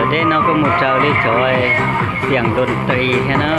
ở đây nó có một trò đi trời tiếng đồn trì thế nó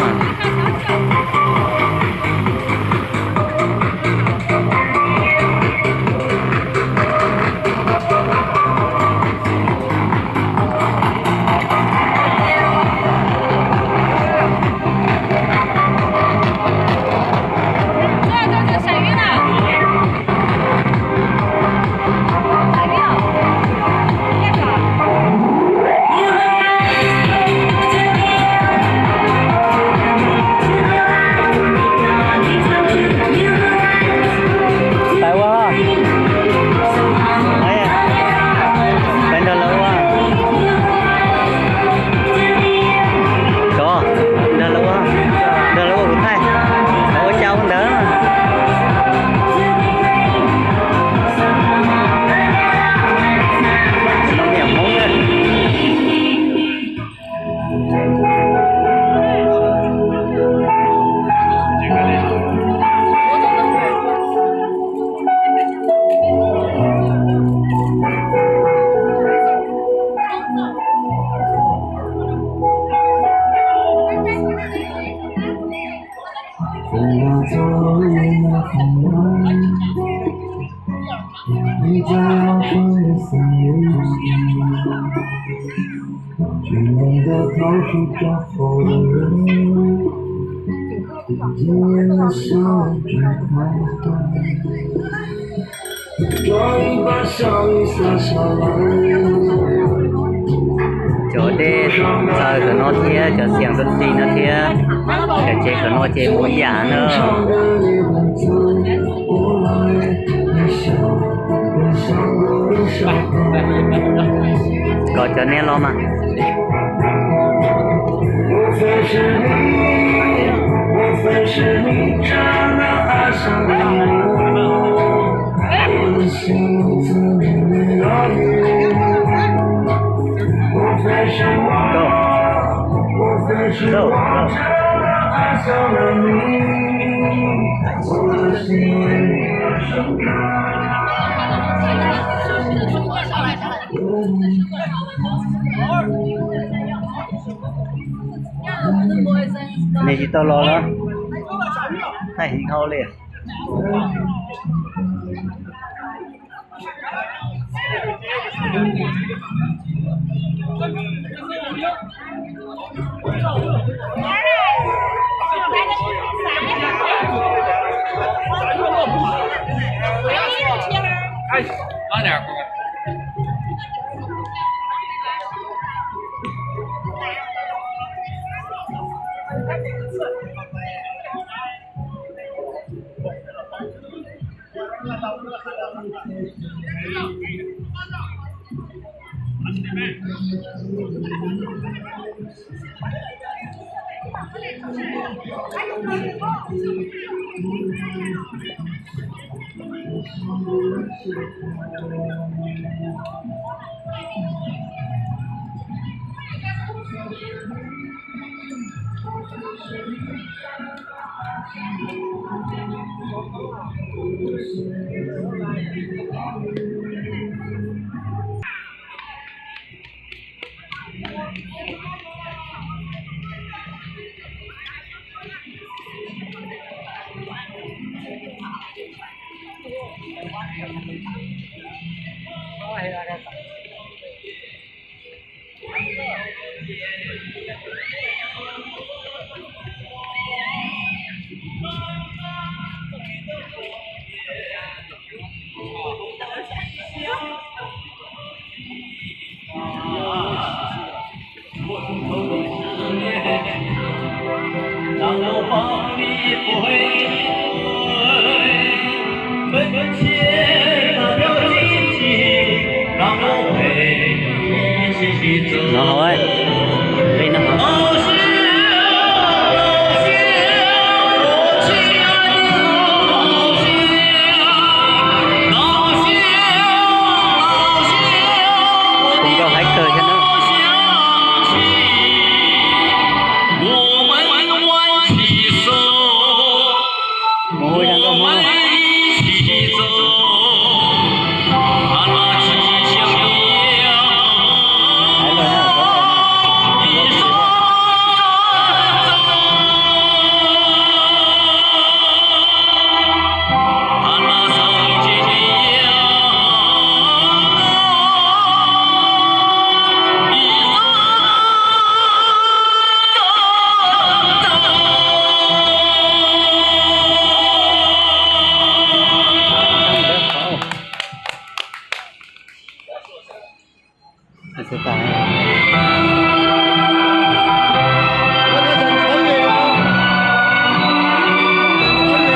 chỗ đây thời của nó thế cho xiềng đốt xì nó thế để chế của nó chế bốn giả nữa có cho nên lo mà Go. Này chị tao lo đó. Này hình hao liền.慢点，让我帮你回门前那条荆棘，让我陪你一起走。nó hỏi đây nó hỏi 很失败。我这人超越了，人超越了。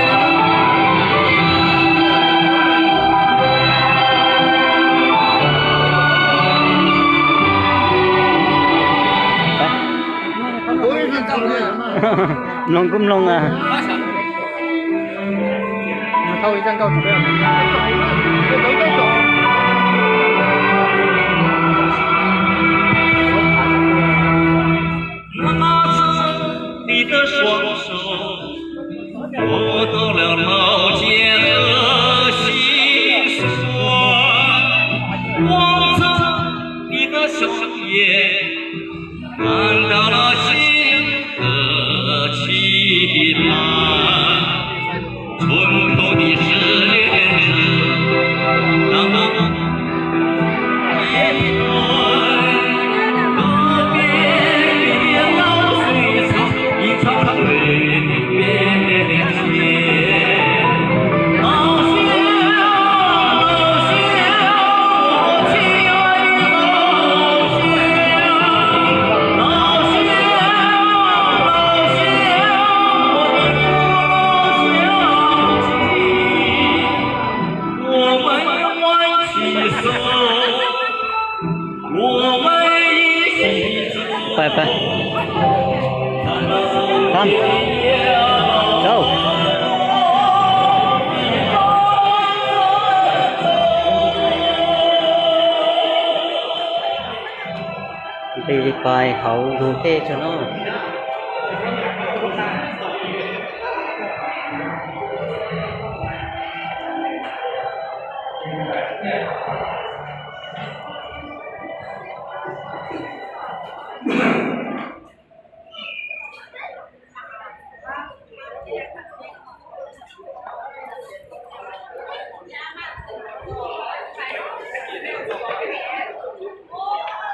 我也是超越了嘛。Long cũng long à. Thôi chân câu chủ đề. 我拿着你的双手，握到了老茧和心酸，望着你的笑颜，看到了心的凄凉，春头的失恋是让我拜拜。Come. Go. Đi coi hậu đồ thế cho nó.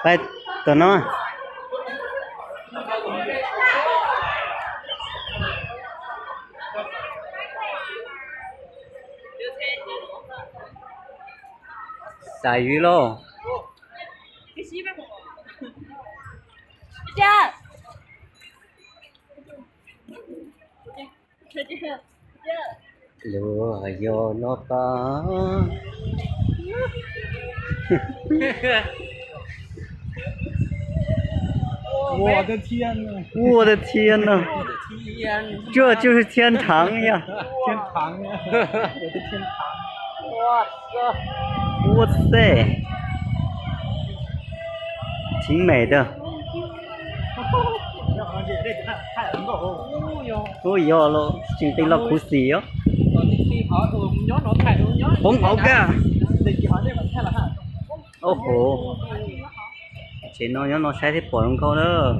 Đây, tụi nó xài鱼喽。lừa vô nó có我的天呐！我的天呐，这就是天堂呀！天堂呀！我的天堂！哇塞，挺美的。ôi giời luôn, chuyện tình là cú xì á. Bóng ốc kìa. Ô hồ. Chị nó sẽ thích bỏ con câu đó.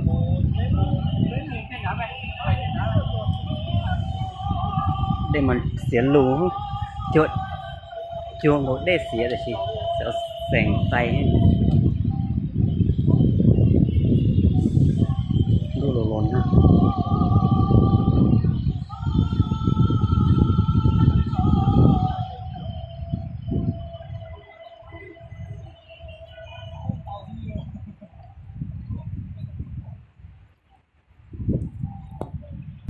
Đây mà xỉa lù. Chưa một đây xỉa là gì? Sợ sành tay.